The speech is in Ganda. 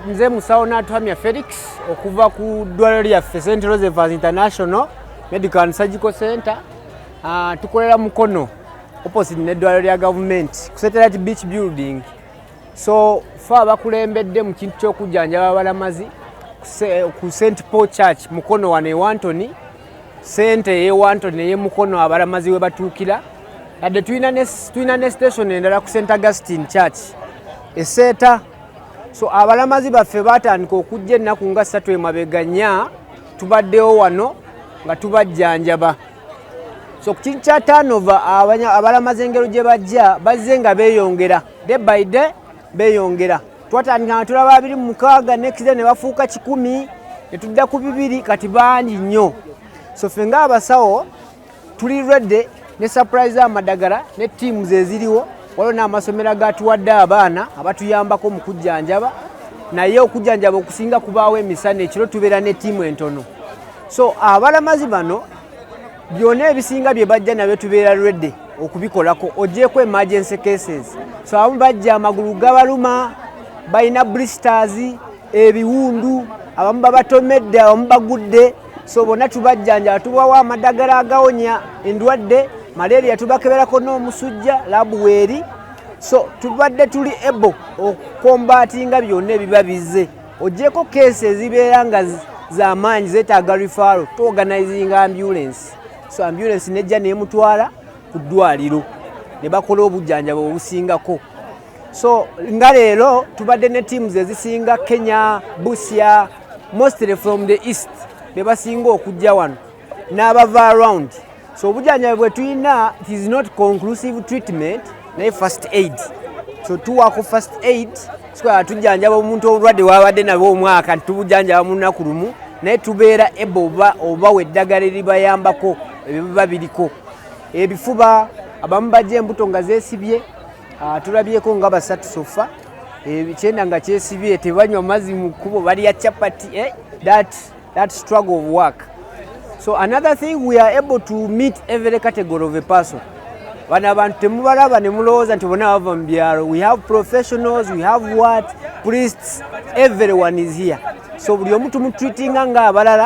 Nze musawo Natuhamya Felix okuva ku ddwaliro lyaffe St. Joseph's International Medical and Surgical Center. Tukolera mukono opposite n'eddwaliro lya government ku Satellite Beach Building. So fa abakulembedde mu kintu ky'okujjanjaba abalamazi ku St. Paul Church mukono wane e Wantoni sente ye Wantoni ye mukono abalamazi we batuukira. Adde tulina ne station endala ku St. Augustine Church Eseta. So abalamazi baffe batandika okujja ennaku nga 3 emabega nnya tubaddewo wano nga tubajjanjaba. So ku kintu kya turnover abalamazi engero gye bajja bazze nga beeyongera day by day beeyongera. Twatandika nga tulaba 26 next day ne bafuuka 10 ne tudda ku 2 kati bangi nnyo. So ffe ng'abasawo tuli ready ne surprise amadagala ne teams eziriwo. Waliwo n'amasomero agatuwadde abaana abatuyambako mu kujjanjaba, naye okujjanjaba okusinga kubaawo emisana ekiro tubeera ne ttiimu entono. So abalamazi bano byonna ebisinga bye bajja nabyo tubeera ready okubikolako oggyeko emergency cases. So abamu bajja amagulu gabaluma, balina blisters, ebiwundu, abamu babatomedde, abamu bagudde. So bonna tubajjanjaba, tubawa amadagala agawonya endwadde. Malaria tubakeberako n'omusujja labuweeri. So tubadde tuli able okombatinga byonna ebiba bizze. Oggyeko cases ezibeera nga z'amaanyi zeetaaga referral to organizing ambulance. So ambulance nejja n'emutwala ku ddwaliro ne bakola obujjanjaba obusingako. So nga leero tubadde ne teams ezisinga Kenya, Busia, mostly from the east be basinga okujja wano n'abava around. So obujjanjabi bwe tulina, it is not conclusive treatment naye first aid. So tuwaako first aid sikola tujjanjaba omuntu obulwadde wabadde nabwo omwaka tubujjanjaba mu nnaku lumu naye tubeera ebo oba eddagala eribayambako ebiba biriko. Ebifuba abamu bajja embuto nga zeesibye, tulabyeko nga 3 sofa, ebikyenda nga kyesibye tebanywa mazzi mu kkubo balya chapati. That struggle of work. So another thing, we are able to meet every category of a person. Bano abantu temubalaba ne mulowooza nti bonna bava mu byalo. We have professionals, we have priests, everyone is here. So buli omu tumutreatinga nga abalala